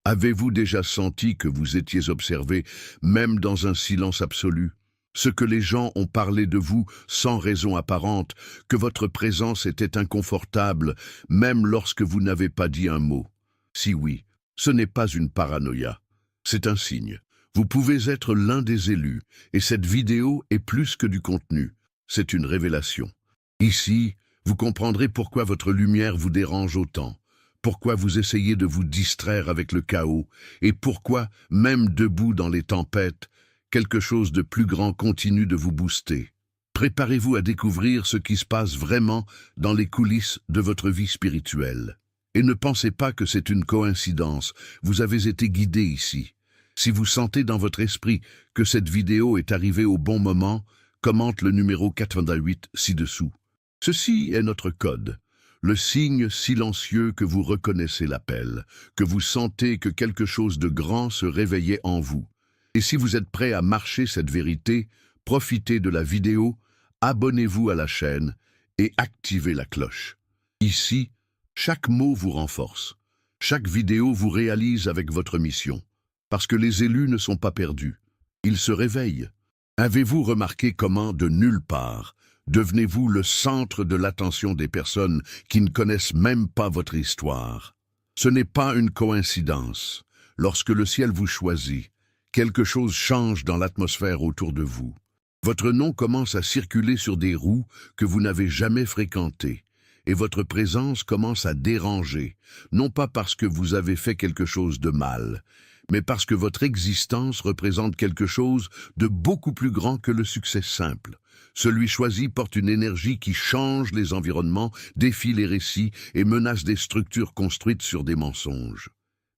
Avez-vous déjà senti que vous étiez observé, même dans un silence absolu? Ce que les gens ont parlé de vous sans raison apparente, que votre présence était inconfortable, même lorsque vous n'avez pas dit un mot. Si oui, ce n'est pas une paranoïa, c'est un signe. Vous pouvez être l'un des élus, et cette vidéo est plus que du contenu, c'est une révélation. Ici, vous comprendrez pourquoi votre lumière vous dérange autant, pourquoi vous essayez de vous distraire avec le chaos, et pourquoi, même debout dans les tempêtes, quelque chose de plus grand continue de vous booster. Préparez-vous à découvrir ce qui se passe vraiment dans les coulisses de votre vie spirituelle. Et ne pensez pas que c'est une coïncidence, vous avez été guidé ici. Si vous sentez dans votre esprit que cette vidéo est arrivée au bon moment, commente le numéro 88 ci-dessous. Ceci est notre code, le signe silencieux que vous reconnaissez l'appel, que vous sentez que quelque chose de grand se réveillait en vous. Et si vous êtes prêt à marcher cette vérité, profitez de la vidéo, abonnez-vous à la chaîne et activez la cloche. Ici, chaque mot vous renforce. Chaque vidéo vous réalise avec votre mission. Parce que les élus ne sont pas perdus. Ils se réveillent. Avez-vous remarqué comment, de nulle part, devenez-vous le centre de l'attention des personnes qui ne connaissent même pas votre histoire? Ce n'est pas une coïncidence. Lorsque le ciel vous choisit, quelque chose change dans l'atmosphère autour de vous. Votre nom commence à circuler sur des roues que vous n'avez jamais fréquentées, et votre présence commence à déranger, non pas parce que vous avez fait quelque chose de mal, mais parce que votre existence représente quelque chose de beaucoup plus grand que le succès simple. Celui choisi porte une énergie qui change les environnements, défie les récits et menace des structures construites sur des mensonges.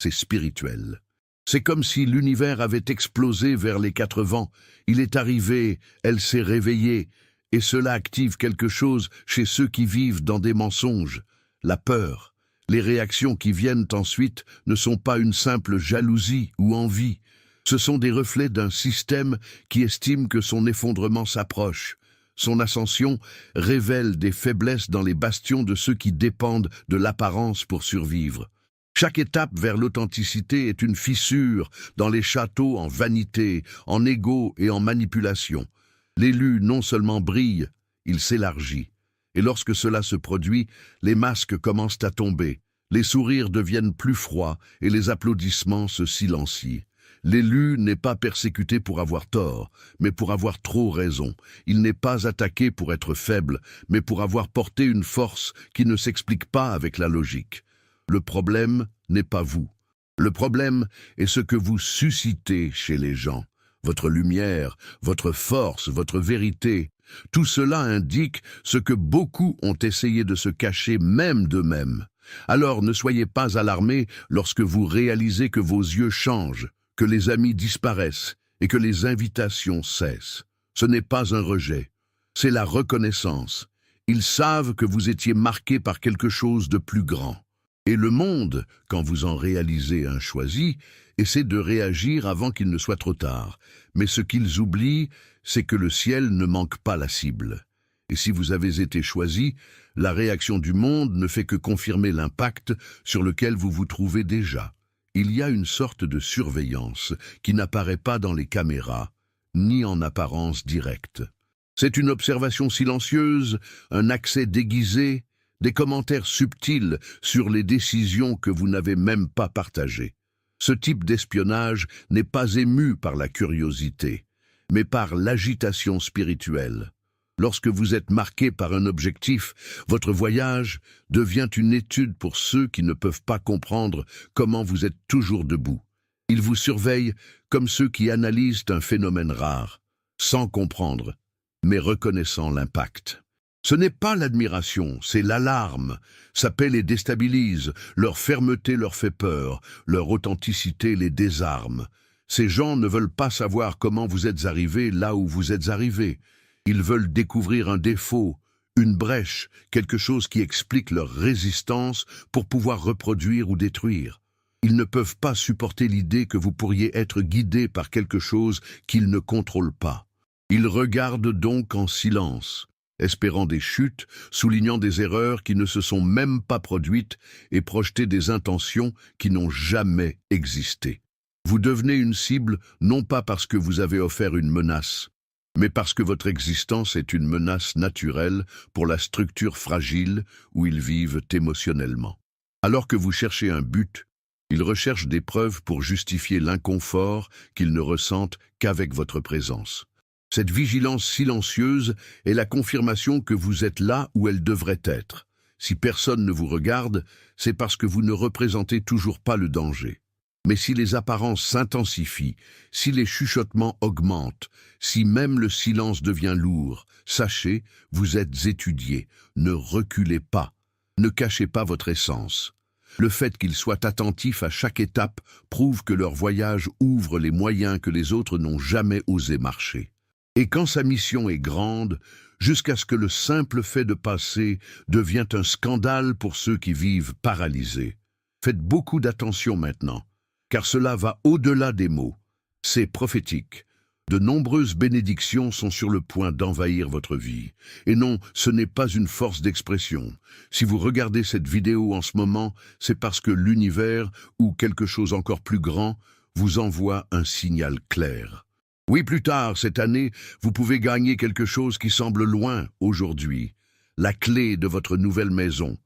C'est spirituel. C'est comme si l'univers avait explosé vers les quatre vents. Il est arrivé, elle s'est réveillée, et cela active quelque chose chez ceux qui vivent dans des mensonges. La peur. Les réactions qui viennent ensuite ne sont pas une simple jalousie ou envie. Ce sont des reflets d'un système qui estime que son effondrement s'approche. Son ascension révèle des faiblesses dans les bastions de ceux qui dépendent de l'apparence pour survivre. Chaque étape vers l'authenticité est une fissure dans les châteaux en vanité, en égo et en manipulation. L'élu non seulement brille, il s'élargit. Et lorsque cela se produit, les masques commencent à tomber, les sourires deviennent plus froids et les applaudissements se silencient. L'élu n'est pas persécuté pour avoir tort, mais pour avoir trop raison. Il n'est pas attaqué pour être faible, mais pour avoir porté une force qui ne s'explique pas avec la logique. Le problème n'est pas vous. Le problème est ce que vous suscitez chez les gens. Votre lumière, votre force, votre vérité. Tout cela indique ce que beaucoup ont essayé de se cacher même d'eux-mêmes. Alors ne soyez pas alarmés lorsque vous réalisez que vos yeux changent, que les amis disparaissent et que les invitations cessent. Ce n'est pas un rejet, c'est la reconnaissance. Ils savent que vous étiez marqué par quelque chose de plus grand. Et le monde, quand vous en réalisez un choisi, essaie de réagir avant qu'il ne soit trop tard. Mais ce qu'ils oublient, c'est que le ciel ne manque pas la cible. Et si vous avez été choisi, la réaction du monde ne fait que confirmer l'impact sur lequel vous vous trouvez déjà. Il y a une sorte de surveillance qui n'apparaît pas dans les caméras, ni en apparence directe. C'est une observation silencieuse, un accès déguisé, des commentaires subtils sur les décisions que vous n'avez même pas partagées. Ce type d'espionnage n'est pas ému par la curiosité, mais par l'agitation spirituelle. Lorsque vous êtes marqué par un objectif, votre voyage devient une étude pour ceux qui ne peuvent pas comprendre comment vous êtes toujours debout. Ils vous surveillent comme ceux qui analysent un phénomène rare, sans comprendre, mais reconnaissant l'impact. Ce n'est pas l'admiration, c'est l'alarme. Ça paie les déstabilise, leur fermeté leur fait peur, leur authenticité les désarme. Ces gens ne veulent pas savoir comment vous êtes arrivé là où vous êtes arrivé. Ils veulent découvrir un défaut, une brèche, quelque chose qui explique leur résistance pour pouvoir reproduire ou détruire. Ils ne peuvent pas supporter l'idée que vous pourriez être guidé par quelque chose qu'ils ne contrôlent pas. Ils regardent donc en silence, espérant des chutes, soulignant des erreurs qui ne se sont même pas produites et projeter des intentions qui n'ont jamais existé. Vous devenez une cible non pas parce que vous avez offert une menace, mais parce que votre existence est une menace naturelle pour la structure fragile où ils vivent émotionnellement. Alors que vous cherchez un but, ils recherchent des preuves pour justifier l'inconfort qu'ils ne ressentent qu'avec votre présence. Cette vigilance silencieuse est la confirmation que vous êtes là où elle devrait être. Si personne ne vous regarde, c'est parce que vous ne représentez toujours pas le danger. Mais si les apparences s'intensifient, si les chuchotements augmentent, si même le silence devient lourd, sachez, vous êtes étudié. Ne reculez pas, ne cachez pas votre essence. Le fait qu'ils soient attentifs à chaque étape prouve que leur voyage ouvre les moyens que les autres n'ont jamais osé marcher. Et quand sa mission est grande, jusqu'à ce que le simple fait de passer devient un scandale pour ceux qui vivent paralysés. Faites beaucoup d'attention maintenant, car cela va au-delà des mots. C'est prophétique. De nombreuses bénédictions sont sur le point d'envahir votre vie. Et non, ce n'est pas une force d'expression. Si vous regardez cette vidéo en ce moment, c'est parce que l'univers, ou quelque chose encore plus grand, vous envoie un signal clair. Oui, plus tard, cette année, vous pouvez gagner quelque chose qui semble loin aujourd'hui. La clé de votre nouvelle maison,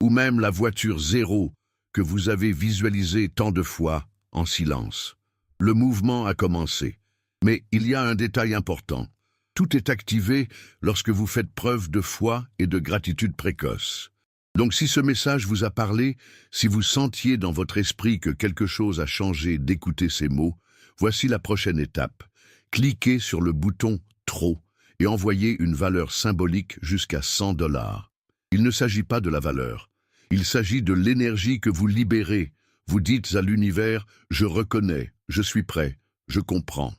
ou même la voiture zéro que vous avez visualisée tant de fois en silence. Le mouvement a commencé. Mais il y a un détail important. Tout est activé lorsque vous faites preuve de foi et de gratitude précoce. Donc si ce message vous a parlé, si vous sentiez dans votre esprit que quelque chose a changé d'écouter ces mots, voici la prochaine étape. Cliquez sur le bouton « Trop » et envoyez une valeur symbolique jusqu'à $100. Il ne s'agit pas de la valeur. Il s'agit de l'énergie que vous libérez. Vous dites à l'univers « Je reconnais, je suis prêt, je comprends ».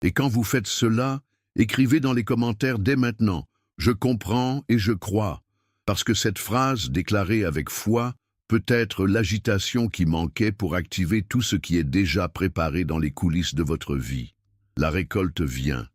Et quand vous faites cela, écrivez dans les commentaires dès maintenant « Je comprends et je crois », parce que cette phrase déclarée avec foi peut être l'agitation qui manquait pour activer tout ce qui est déjà préparé dans les coulisses de votre vie. La récolte vient,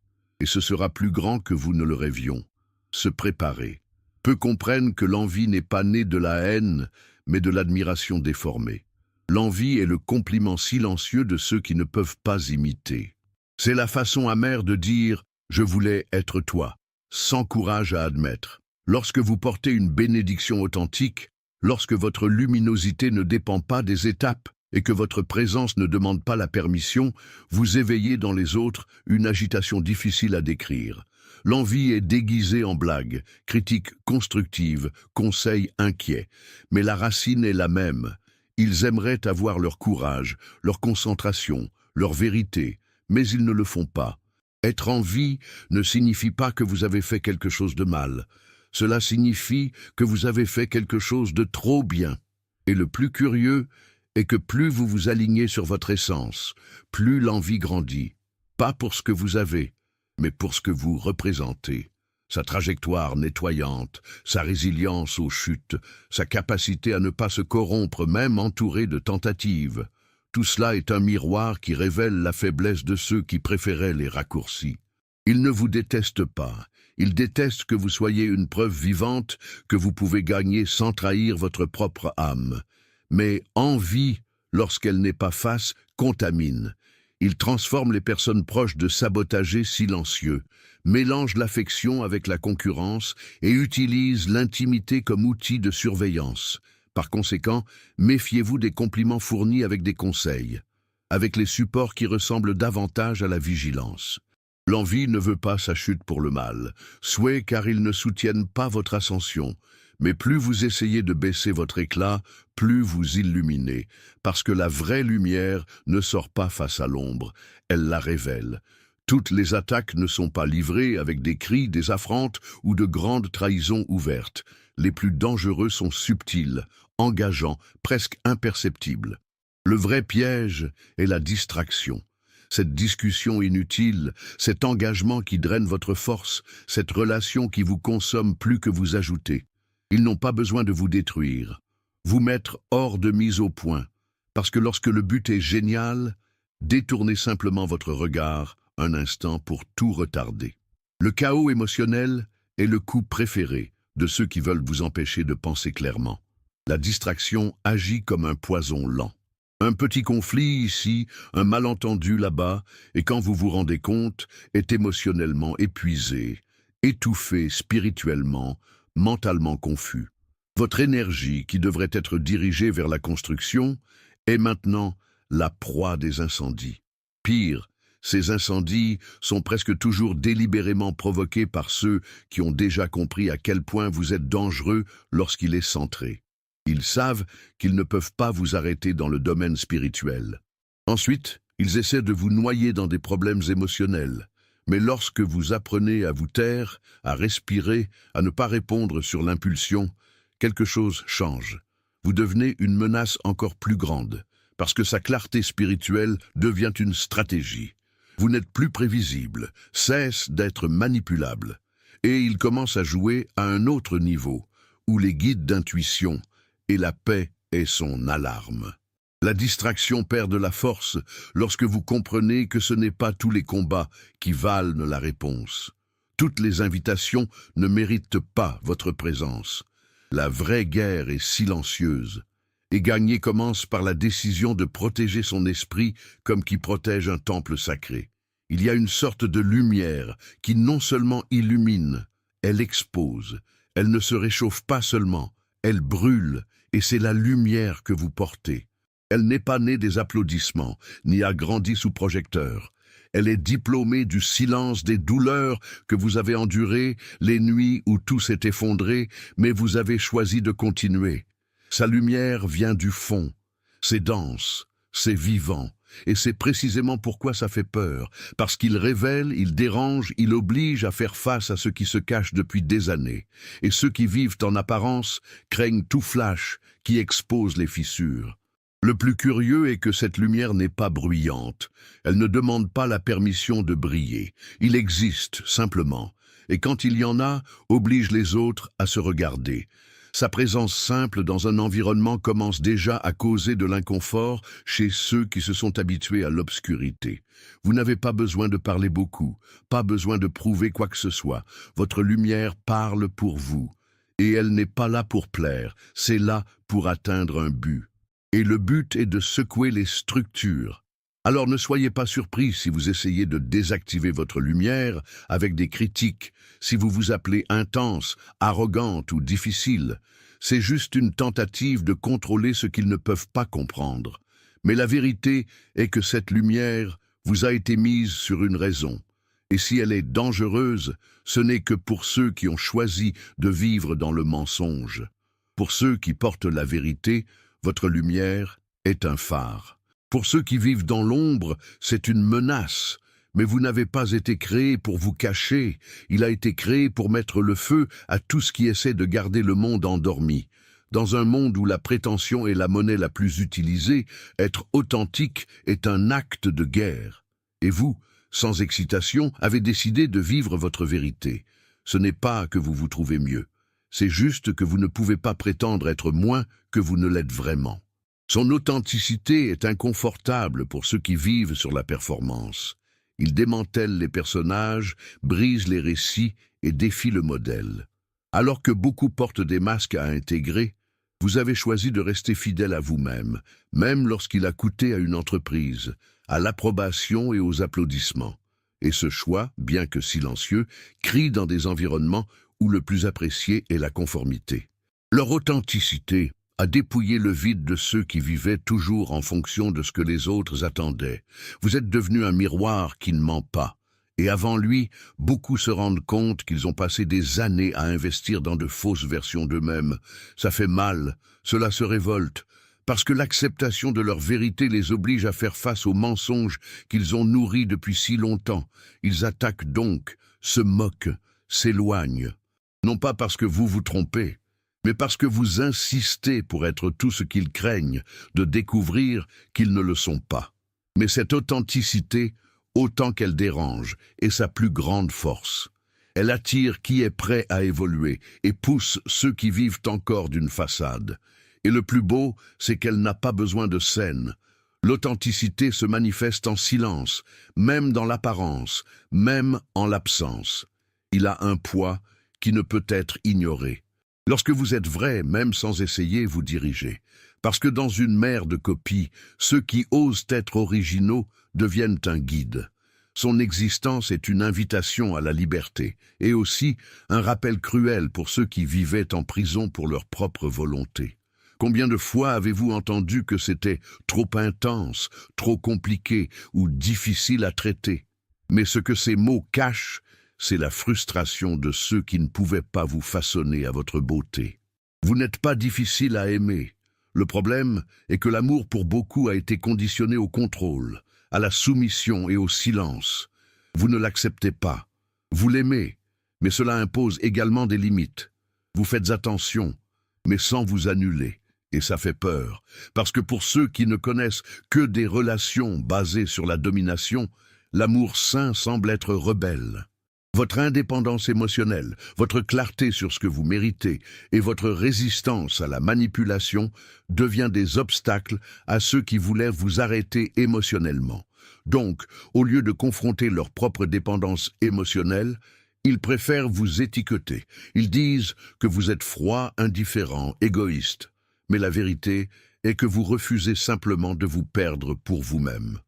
et ce sera plus grand que vous ne le rêvions. Se préparer. Peu comprennent que l'envie n'est pas née de la haine, mais de l'admiration déformée. L'envie est le compliment silencieux de ceux qui ne peuvent pas imiter. C'est la façon amère de dire « je voulais être toi », sans courage à admettre. Lorsque vous portez une bénédiction authentique, lorsque votre luminosité ne dépend pas des étapes et que votre présence ne demande pas la permission, vous éveillez dans les autres une agitation difficile à décrire. L'envie est déguisée en blague, critique constructive, conseil inquiet. Mais la racine est la même. Ils aimeraient avoir leur courage, leur concentration, leur vérité, mais ils ne le font pas. Être en vie ne signifie pas que vous avez fait quelque chose de mal. Cela signifie que vous avez fait quelque chose de trop bien. Et le plus curieux est que plus vous vous alignez sur votre essence, plus l'envie grandit. Pas pour ce que vous avez, mais pour ce que vous représentez. Sa trajectoire nettoyante, sa résilience aux chutes, sa capacité à ne pas se corrompre même entouré de tentatives. Tout cela est un miroir qui révèle la faiblesse de ceux qui préféraient les raccourcis. Ils ne vous détestent pas. Ils détestent que vous soyez une preuve vivante que vous pouvez gagner sans trahir votre propre âme. Mais envie, lorsqu'elle n'est pas face, contamine. Il transforme les personnes proches de sabotagers silencieux, mélange l'affection avec la concurrence et utilise l'intimité comme outil de surveillance. Par conséquent, méfiez-vous des compliments fournis avec des conseils, avec les supports qui ressemblent davantage à la vigilance. L'envie ne veut pas sa chute pour le mal, souhait car ils ne soutiennent pas votre ascension. Mais plus vous essayez de baisser votre éclat, plus vous illuminez, parce que la vraie lumière ne sort pas face à l'ombre, elle la révèle. Toutes les attaques ne sont pas livrées avec des cris, des affrontes ou de grandes trahisons ouvertes. Les plus dangereux sont subtils, engageants, presque imperceptibles. Le vrai piège est la distraction. Cette discussion inutile, cet engagement qui draine votre force, cette relation qui vous consomme plus que vous ajoutez. Ils n'ont pas besoin de vous détruire, vous mettre hors de mise au point, parce que lorsque le but est génial, détournez simplement votre regard un instant pour tout retarder. Le chaos émotionnel est le coup préféré de ceux qui veulent vous empêcher de penser clairement. La distraction agit comme un poison lent. Un petit conflit ici, un malentendu là-bas, et quand vous vous rendez compte, est émotionnellement épuisé, étouffé spirituellement, mentalement confus. Votre énergie, qui devrait être dirigée vers la construction, est maintenant la proie des incendies. Pire, ces incendies sont presque toujours délibérément provoqués par ceux qui ont déjà compris à quel point vous êtes dangereux lorsqu'il est centré. Ils savent qu'ils ne peuvent pas vous arrêter dans le domaine spirituel. Ensuite, ils essaient de vous noyer dans des problèmes émotionnels. Mais lorsque vous apprenez à vous taire, à respirer, à ne pas répondre sur l'impulsion, quelque chose change. Vous devenez une menace encore plus grande, parce que sa clarté spirituelle devient une stratégie. Vous n'êtes plus prévisible, cesse d'être manipulable. Et il commence à jouer à un autre niveau, où les guides d'intuition et la paix est son alarme. La distraction perd de la force lorsque vous comprenez que ce n'est pas tous les combats qui valent la réponse. Toutes les invitations ne méritent pas votre présence. La vraie guerre est silencieuse. Et gagner commence par la décision de protéger son esprit comme qui protège un temple sacré. Il y a une sorte de lumière qui non seulement illumine, elle expose. Elle ne se réchauffe pas seulement, elle brûle, et c'est la lumière que vous portez. Elle n'est pas née des applaudissements, ni a grandi sous projecteur. Elle est diplômée du silence des douleurs que vous avez endurées, les nuits où tout s'est effondré, mais vous avez choisi de continuer. Sa lumière vient du fond. C'est dense, c'est vivant, et c'est précisément pourquoi ça fait peur, parce qu'il révèle, il dérange, il oblige à faire face à ce qui se cache depuis des années. Et ceux qui vivent en apparence craignent tout flash qui expose les fissures. Le plus curieux est que cette lumière n'est pas bruyante. Elle ne demande pas la permission de briller. Il existe, simplement. Et quand il y en a, oblige les autres à se regarder. Sa présence simple dans un environnement commence déjà à causer de l'inconfort chez ceux qui se sont habitués à l'obscurité. Vous n'avez pas besoin de parler beaucoup, pas besoin de prouver quoi que ce soit. Votre lumière parle pour vous. Et elle n'est pas là pour plaire, c'est là pour atteindre un but. Et le but est de secouer les structures. Alors ne soyez pas surpris si vous essayez de désactiver votre lumière avec des critiques, si vous vous appelez intense, arrogante ou difficile. C'est juste une tentative de contrôler ce qu'ils ne peuvent pas comprendre. Mais la vérité est que cette lumière vous a été mise sur une raison. Et si elle est dangereuse, ce n'est que pour ceux qui ont choisi de vivre dans le mensonge. Pour ceux qui portent la vérité, votre lumière est un phare. Pour ceux qui vivent dans l'ombre, c'est une menace. Mais vous n'avez pas été créé pour vous cacher. Il a été créé pour mettre le feu à tout ce qui essaie de garder le monde endormi. Dans un monde où la prétention est la monnaie la plus utilisée, être authentique est un acte de guerre. Et vous, sans excitation, avez décidé de vivre votre vérité. Ce n'est pas que vous vous trouvez mieux. C'est juste que vous ne pouvez pas prétendre être moins que vous ne l'êtes vraiment. Son authenticité est inconfortable pour ceux qui vivent sur la performance. Il démantèle les personnages, brise les récits et défie le modèle. Alors que beaucoup portent des masques à intégrer, vous avez choisi de rester fidèle à vous-même, même lorsqu'il a coûté à une entreprise, à l'approbation et aux applaudissements. Et ce choix, bien que silencieux, crie dans des environnements où le plus apprécié est la conformité. Leur authenticité a dépouillé le vide de ceux qui vivaient toujours en fonction de ce que les autres attendaient. Vous êtes devenu un miroir qui ne ment pas. Et avant lui, beaucoup se rendent compte qu'ils ont passé des années à investir dans de fausses versions d'eux-mêmes. Ça fait mal, cela se révolte, parce que l'acceptation de leur vérité les oblige à faire face aux mensonges qu'ils ont nourris depuis si longtemps. Ils attaquent donc, se moquent, s'éloignent. Non pas parce que vous vous trompez, mais parce que vous insistez pour être tout ce qu'ils craignent, de découvrir qu'ils ne le sont pas. Mais cette authenticité, autant qu'elle dérange, est sa plus grande force. Elle attire qui est prêt à évoluer et pousse ceux qui vivent encore d'une façade. Et le plus beau, c'est qu'elle n'a pas besoin de scène. L'authenticité se manifeste en silence, même dans l'apparence, même en l'absence. Il a un poids qui ne peut être ignoré. Lorsque vous êtes vrai, même sans essayer, vous dirigez. Parce que dans une mer de copies, ceux qui osent être originaux deviennent un guide. Son existence est une invitation à la liberté, et aussi un rappel cruel pour ceux qui vivaient en prison pour leur propre volonté. Combien de fois avez-vous entendu que c'était trop intense, trop compliqué ou difficile à traiter? Mais ce que ces mots cachent, c'est la frustration de ceux qui ne pouvaient pas vous façonner à votre beauté. Vous n'êtes pas difficile à aimer. Le problème est que l'amour pour beaucoup a été conditionné au contrôle, à la soumission et au silence. Vous ne l'acceptez pas. Vous l'aimez, mais cela impose également des limites. Vous faites attention, mais sans vous annuler. Et ça fait peur, parce que pour ceux qui ne connaissent que des relations basées sur la domination, l'amour sain semble être rebelle. Votre indépendance émotionnelle, votre clarté sur ce que vous méritez et votre résistance à la manipulation devient des obstacles à ceux qui voulaient vous arrêter émotionnellement. Donc, au lieu de confronter leur propre dépendance émotionnelle, ils préfèrent vous étiqueter. Ils disent que vous êtes froid, indifférent, égoïste. Mais la vérité est que vous refusez simplement de vous perdre pour vous-même.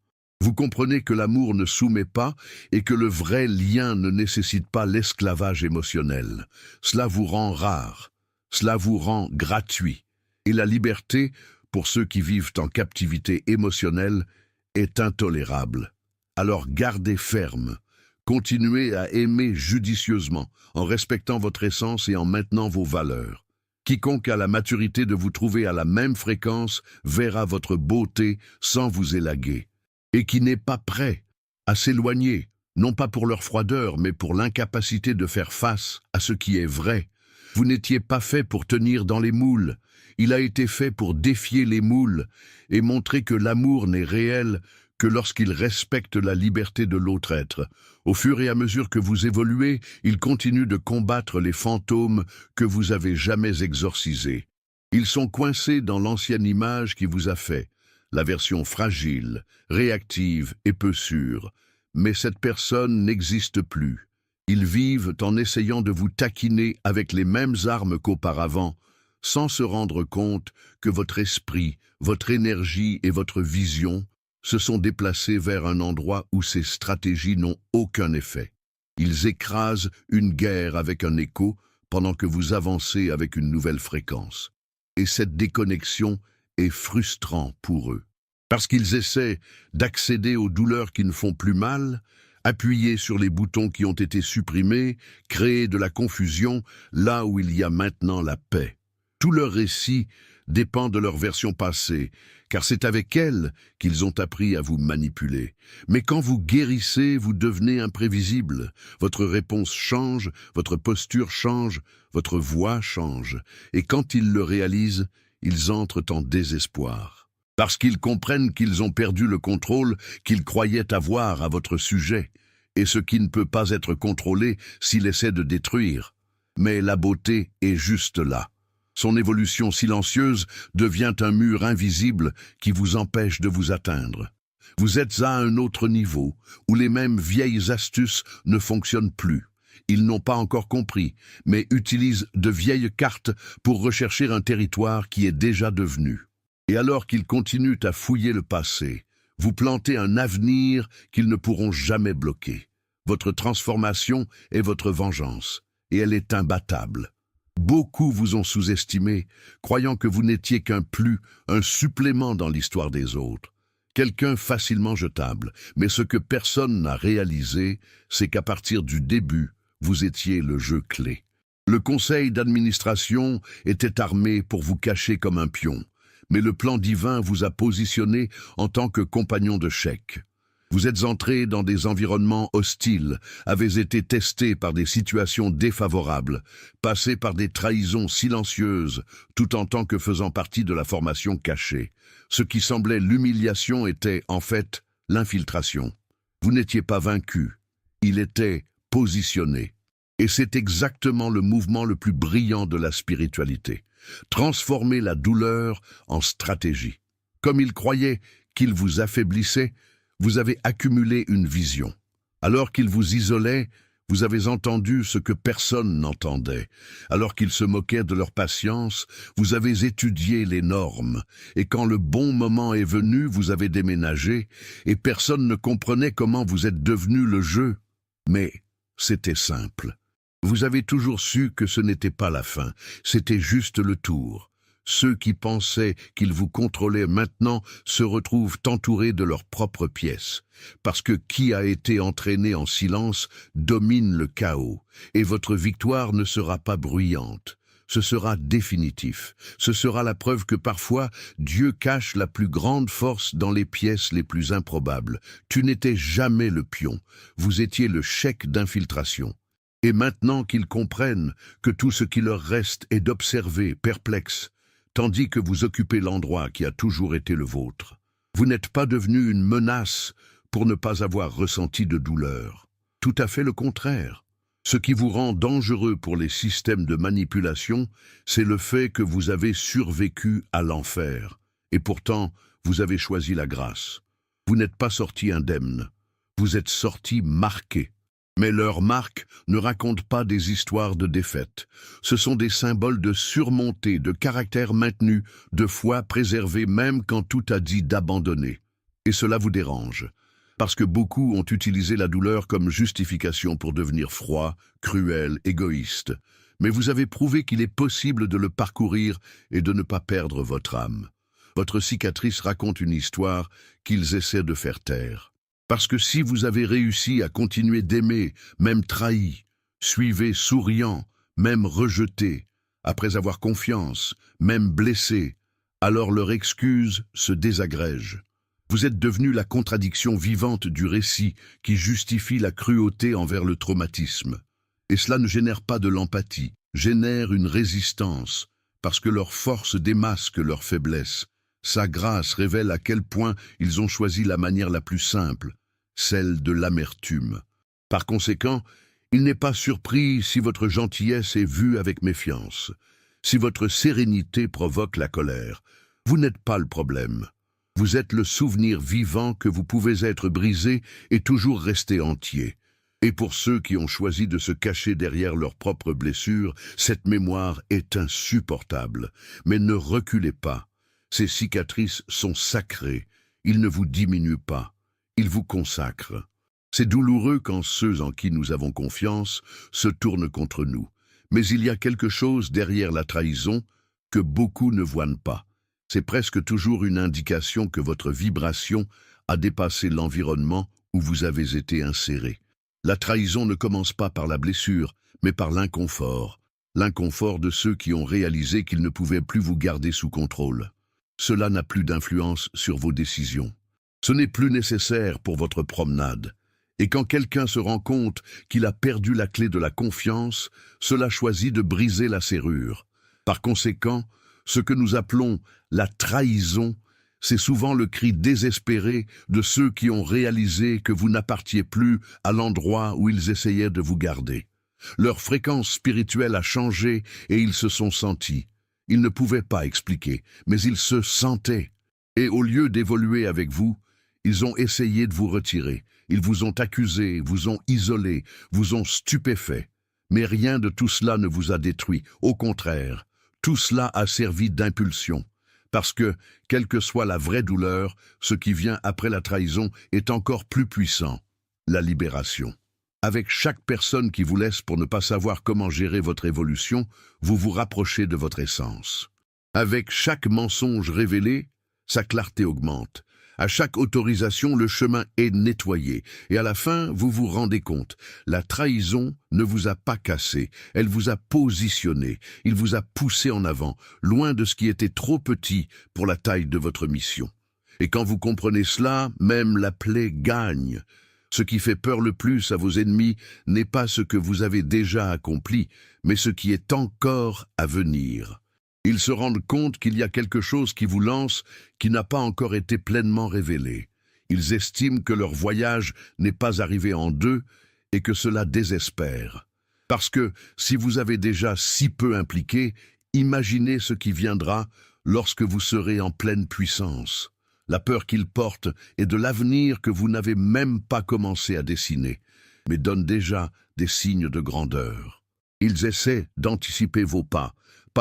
Vous comprenez que l'amour ne soumet pas et que le vrai lien ne nécessite pas l'esclavage émotionnel. Cela vous rend rare, cela vous rend gratuit. Et la liberté, pour ceux qui vivent en captivité émotionnelle, est intolérable. Alors gardez ferme, continuez à aimer judicieusement, en respectant votre essence et en maintenant vos valeurs. Quiconque a la maturité de vous trouver à la même fréquence verra votre beauté sans vous élaguer. Et qui n'est pas prêt à s'éloigner, non pas pour leur froideur, mais pour l'incapacité de faire face à ce qui est vrai. Vous n'étiez pas fait pour tenir dans les moules. Il a été fait pour défier les moules et montrer que l'amour n'est réel que lorsqu'il respecte la liberté de l'autre être. Au fur et à mesure que vous évoluez, il continue de combattre les fantômes que vous avez jamais exorcisés. Ils sont coincés dans l'ancienne image qui vous a fait, la version fragile, réactive et peu sûre. Mais cette personne n'existe plus. Ils vivent en essayant de vous taquiner avec les mêmes armes qu'auparavant, sans se rendre compte que votre esprit, votre énergie et votre vision se sont déplacés vers un endroit où ces stratégies n'ont aucun effet. Ils écrasent une guerre avec un écho pendant que vous avancez avec une nouvelle fréquence. Et cette déconnexion est frustrante pour eux. Parce qu'ils essaient d'accéder aux douleurs qui ne font plus mal, appuyer sur les boutons qui ont été supprimés, créer de la confusion là où il y a maintenant la paix. Tout leur récit dépend de leur version passée, car c'est avec elle qu'ils ont appris à vous manipuler. Mais quand vous guérissez, vous devenez imprévisible. Votre réponse change, votre posture change, votre voix change. Et quand ils le réalisent, ils entrent en désespoir. Parce qu'ils comprennent qu'ils ont perdu le contrôle qu'ils croyaient avoir à votre sujet, et ce qui ne peut pas être contrôlé s'il essaie de détruire. Mais la beauté est juste là. Son évolution silencieuse devient un mur invisible qui vous empêche de vous atteindre. Vous êtes à un autre niveau, où les mêmes vieilles astuces ne fonctionnent plus. Ils n'ont pas encore compris, mais utilisent de vieilles cartes pour rechercher un territoire qui est déjà devenu. Et alors qu'ils continuent à fouiller le passé, vous plantez un avenir qu'ils ne pourront jamais bloquer. Votre transformation est votre vengeance, et elle est imbattable. Beaucoup vous ont sous-estimé, croyant que vous n'étiez qu'un plus, un supplément dans l'histoire des autres. Quelqu'un facilement jetable, mais ce que personne n'a réalisé, c'est qu'à partir du début, vous étiez le jeu clé. Le conseil d'administration était armé pour vous cacher comme un pion, mais le plan divin vous a positionné en tant que compagnon de chèque. Vous êtes entré dans des environnements hostiles, avez été testé par des situations défavorables, passé par des trahisons silencieuses, tout en tant que faisant partie de la formation cachée. Ce qui semblait l'humiliation était, en fait, l'infiltration. Vous n'étiez pas vaincu, il était positionné. Et c'est exactement le mouvement le plus brillant de la spiritualité. Transformer la douleur en stratégie. Comme il croyait qu'il vous affaiblissait, vous avez accumulé une vision. Alors qu'il vous isolait, Vous avez entendu ce que personne n'entendait. Alors qu'ils se moquaient de leur patience, vous avez étudié les normes. Et quand le bon moment est venu, vous avez déménagé, et personne ne comprenait comment vous êtes devenu le jeu. Mais c'était simple. Vous avez toujours su que ce n'était pas la fin, c'était juste le tour. Ceux qui pensaient qu'ils vous contrôlaient maintenant se retrouvent entourés de leurs propres pièces, parce que qui a été entraîné en silence domine le chaos, et votre victoire ne sera pas bruyante. Ce sera définitif. Ce sera la preuve que parfois Dieu cache la plus grande force dans les pièces les plus improbables. Tu n'étais jamais le pion, vous étiez le chèque d'infiltration. Et maintenant qu'ils comprennent que tout ce qui leur reste est d'observer, perplexe, tandis que vous occupez l'endroit qui a toujours été le vôtre. Vous n'êtes pas devenu une menace pour ne pas avoir ressenti de douleur. Tout à fait le contraire. Ce qui vous rend dangereux pour les systèmes de manipulation, c'est le fait que vous avez survécu à l'enfer. Et pourtant, vous avez choisi la grâce. Vous n'êtes pas sorti indemne. Vous êtes sorti marqué. Mais leurs marques ne racontent pas des histoires de défaite. Ce sont des symboles de surmontée, de caractère maintenu, de foi préservée même quand tout a dit d'abandonner. Et cela vous dérange, parce que beaucoup ont utilisé la douleur comme justification pour devenir froid, cruel, égoïste. Mais vous avez prouvé qu'il est possible de le parcourir et de ne pas perdre votre âme. Votre cicatrice raconte une histoire qu'ils essaient de faire taire. Parce que si vous avez réussi à continuer d'aimer, même trahi, suivez souriant, même rejeté, après avoir confiance, même blessé, alors leur excuse se désagrège. Vous êtes devenu la contradiction vivante du récit qui justifie la cruauté envers le traumatisme. Et cela ne génère pas de l'empathie, génère une résistance, parce que leur force démasque leur faiblesse. Sa grâce révèle à quel point ils ont choisi la manière la plus simple, celle de l'amertume. Par conséquent, il n'est pas surpris si votre gentillesse est vue avec méfiance, si votre sérénité provoque la colère. Vous n'êtes pas le problème. Vous êtes le souvenir vivant que vous pouvez être brisé et toujours rester entier. Et pour ceux qui ont choisi de se cacher derrière leurs propres blessures, cette mémoire est insupportable. Mais ne reculez pas. Ces cicatrices sont sacrées. Ils ne vous diminuent pas. Ils vous consacrent. C'est douloureux quand ceux en qui nous avons confiance se tournent contre nous. Mais il y a quelque chose derrière la trahison que beaucoup ne voient pas. C'est presque toujours une indication que votre vibration a dépassé l'environnement où vous avez été inséré. La trahison ne commence pas par la blessure, mais par l'inconfort. L'inconfort de ceux qui ont réalisé qu'ils ne pouvaient plus vous garder sous contrôle. Cela n'a plus d'influence sur vos décisions. Ce n'est plus nécessaire pour votre promenade. Et quand quelqu'un se rend compte qu'il a perdu la clé de la confiance, cela choisit de briser la serrure. Par conséquent, ce que nous appelons la trahison, c'est souvent le cri désespéré de ceux qui ont réalisé que vous n'appartiez plus à l'endroit où ils essayaient de vous garder. Leur fréquence spirituelle a changé et ils se sont sentis. Ils ne pouvaient pas expliquer, mais ils se sentaient. Et au lieu d'évoluer avec vous, ils ont essayé de vous retirer. Ils vous ont accusé, vous ont isolé, vous ont stupéfait. Mais rien de tout cela ne vous a détruit. Au contraire, tout cela a servi d'impulsion. Parce que, quelle que soit la vraie douleur, ce qui vient après la trahison est encore plus puissant. La libération. Avec chaque personne qui vous laisse pour ne pas savoir comment gérer votre évolution, vous vous rapprochez de votre essence. Avec chaque mensonge révélé, sa clarté augmente. À chaque autorisation, le chemin est nettoyé. Et à la fin, vous vous rendez compte, la trahison ne vous a pas cassé, elle vous a positionné, il vous a poussé en avant, loin de ce qui était trop petit pour la taille de votre mission. Et quand vous comprenez cela, même la plaie gagne. Ce qui fait peur le plus à vos ennemis n'est pas ce que vous avez déjà accompli, mais ce qui est encore à venir. Ils se rendent compte qu'il y a quelque chose qui vous lance qui n'a pas encore été pleinement révélé. Ils estiment que leur voyage n'est pas arrivé en deux et que cela désespère. Parce que si vous avez déjà si peu impliqué, imaginez ce qui viendra lorsque vous serez en pleine puissance. La peur qu'ils portent est de l'avenir que vous n'avez même pas commencé à dessiner. mais donnent déjà des signes de grandeur. Ils essaient d'anticiper vos pas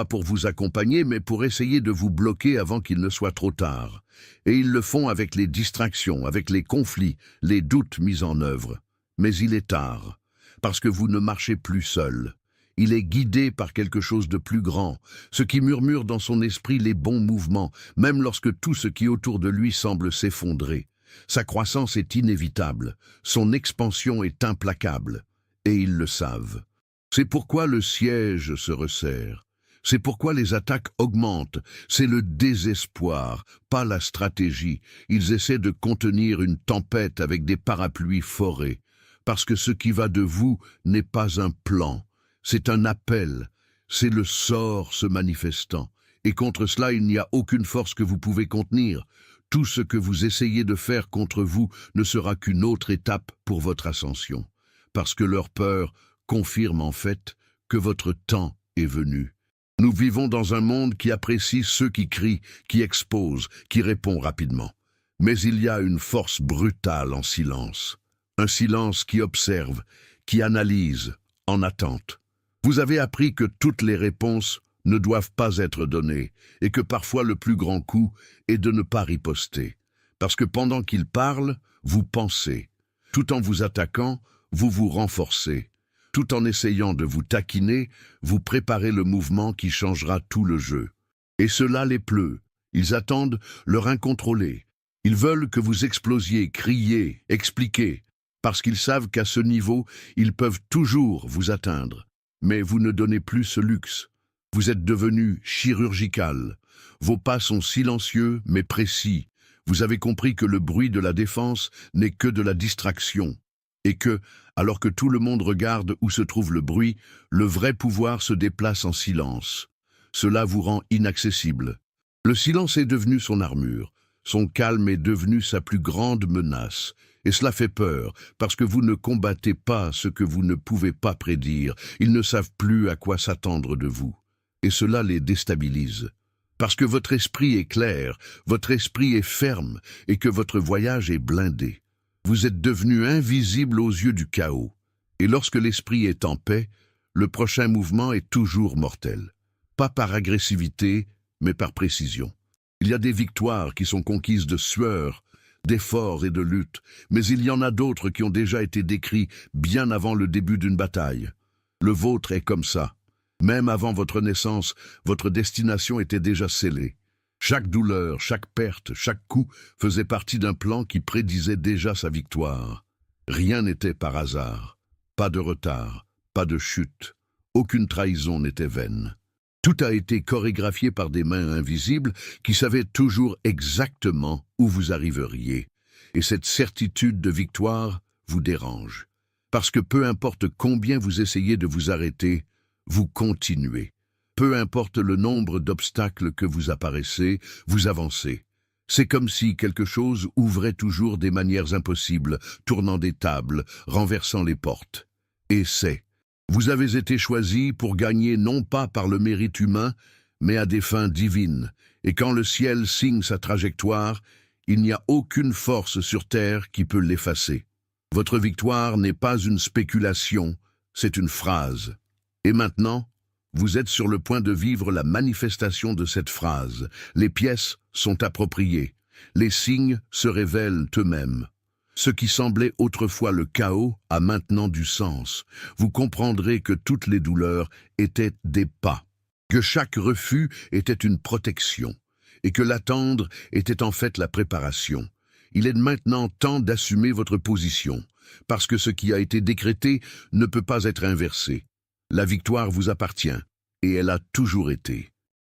pour vous accompagner, mais pour essayer de vous bloquer avant qu'il ne soit trop tard. Et ils le font avec les distractions, avec les conflits, les doutes mis en œuvre. Mais il est tard, parce que vous ne marchez plus seul. Il est guidé par quelque chose de plus grand, ce qui murmure dans son esprit les bons mouvements, même lorsque tout ce qui est autour de lui semble s'effondrer. Sa croissance est inévitable, son expansion est implacable, et ils le savent. C'est pourquoi le siège se resserre. C'est pourquoi les attaques augmentent. C'est le désespoir, pas la stratégie. Ils essaient de contenir une tempête avec des parapluies forés. Parce que ce qui va de vous n'est pas un plan. C'est un appel. C'est le sort se manifestant. Et contre cela, il n'y a aucune force que vous pouvez contenir. Tout ce que vous essayez de faire contre vous ne sera qu'une autre étape pour votre ascension. Parce que leur peur confirme en fait que votre temps est venu. Nous vivons dans un monde qui apprécie ceux qui crient, qui exposent, qui répondent rapidement. Mais il y a une force brutale en silence. Un silence qui observe, qui analyse, en attente. Vous avez appris que toutes les réponses ne doivent pas être données et que parfois le plus grand coup est de ne pas riposter. Parce que pendant qu'ils parlent, vous pensez. Tout en vous attaquant, vous vous renforcez. Tout en essayant de vous taquiner, vous préparez le mouvement qui changera tout le jeu. Et cela les pleut. Ils attendent leur incontrôlé. Ils veulent que vous explosiez, criez, expliquez, parce qu'ils savent qu'à ce niveau, ils peuvent toujours vous atteindre. Mais vous ne donnez plus ce luxe. Vous êtes devenu chirurgical. Vos pas sont silencieux mais précis. Vous avez compris que le bruit de la défense n'est que de la distraction. Et que, alors que tout le monde regarde où se trouve le bruit, le vrai pouvoir se déplace en silence. Cela vous rend inaccessible. Le silence est devenu son armure. Son calme est devenu sa plus grande menace. Et cela fait peur, parce que vous ne combattez pas ce que vous ne pouvez pas prédire. Ils ne savent plus à quoi s'attendre de vous. Et cela les déstabilise. Parce que votre esprit est clair, votre esprit est ferme, et que votre voyage est blindé. Vous êtes devenu invisible aux yeux du chaos. Et lorsque l'esprit est en paix, le prochain mouvement est toujours mortel. Pas par agressivité, mais par précision. Il y a des victoires qui sont conquises de sueur, d'efforts et de lutte, mais il y en a d'autres qui ont déjà été décrits bien avant le début d'une bataille. Le vôtre est comme ça. Même avant votre naissance, votre destination était déjà scellée. Chaque douleur, chaque perte, chaque coup faisait partie d'un plan qui prédisait déjà sa victoire. Rien n'était par hasard. Pas de retard, pas de chute. Aucune trahison n'était vaine. Tout a été chorégraphié par des mains invisibles qui savaient toujours exactement où vous arriveriez. Et cette certitude de victoire vous dérange. Parce que peu importe combien vous essayez de vous arrêter, vous continuez. Peu importe le nombre d'obstacles que vous apparaissez, vous avancez. C'est comme si quelque chose ouvrait toujours des manières impossibles, tournant des tables, renversant les portes. Et vous avez été choisi pour gagner non pas par le mérite humain, mais à des fins divines. Et quand le ciel signe sa trajectoire, il n'y a aucune force sur terre qui peut l'effacer. Votre victoire n'est pas une spéculation, c'est une phrase. Et maintenant, vous êtes sur le point de vivre la manifestation de cette phrase. Les pièces sont appropriées. Les signes se révèlent eux-mêmes. Ce qui semblait autrefois le chaos a maintenant du sens. Vous comprendrez que toutes les douleurs étaient des pas, que chaque refus était une protection, et que l'attendre était en fait la préparation. Il est maintenant temps d'assumer votre position, parce que ce qui a été décrété ne peut pas être inversé. La victoire vous appartient, et elle a toujours été.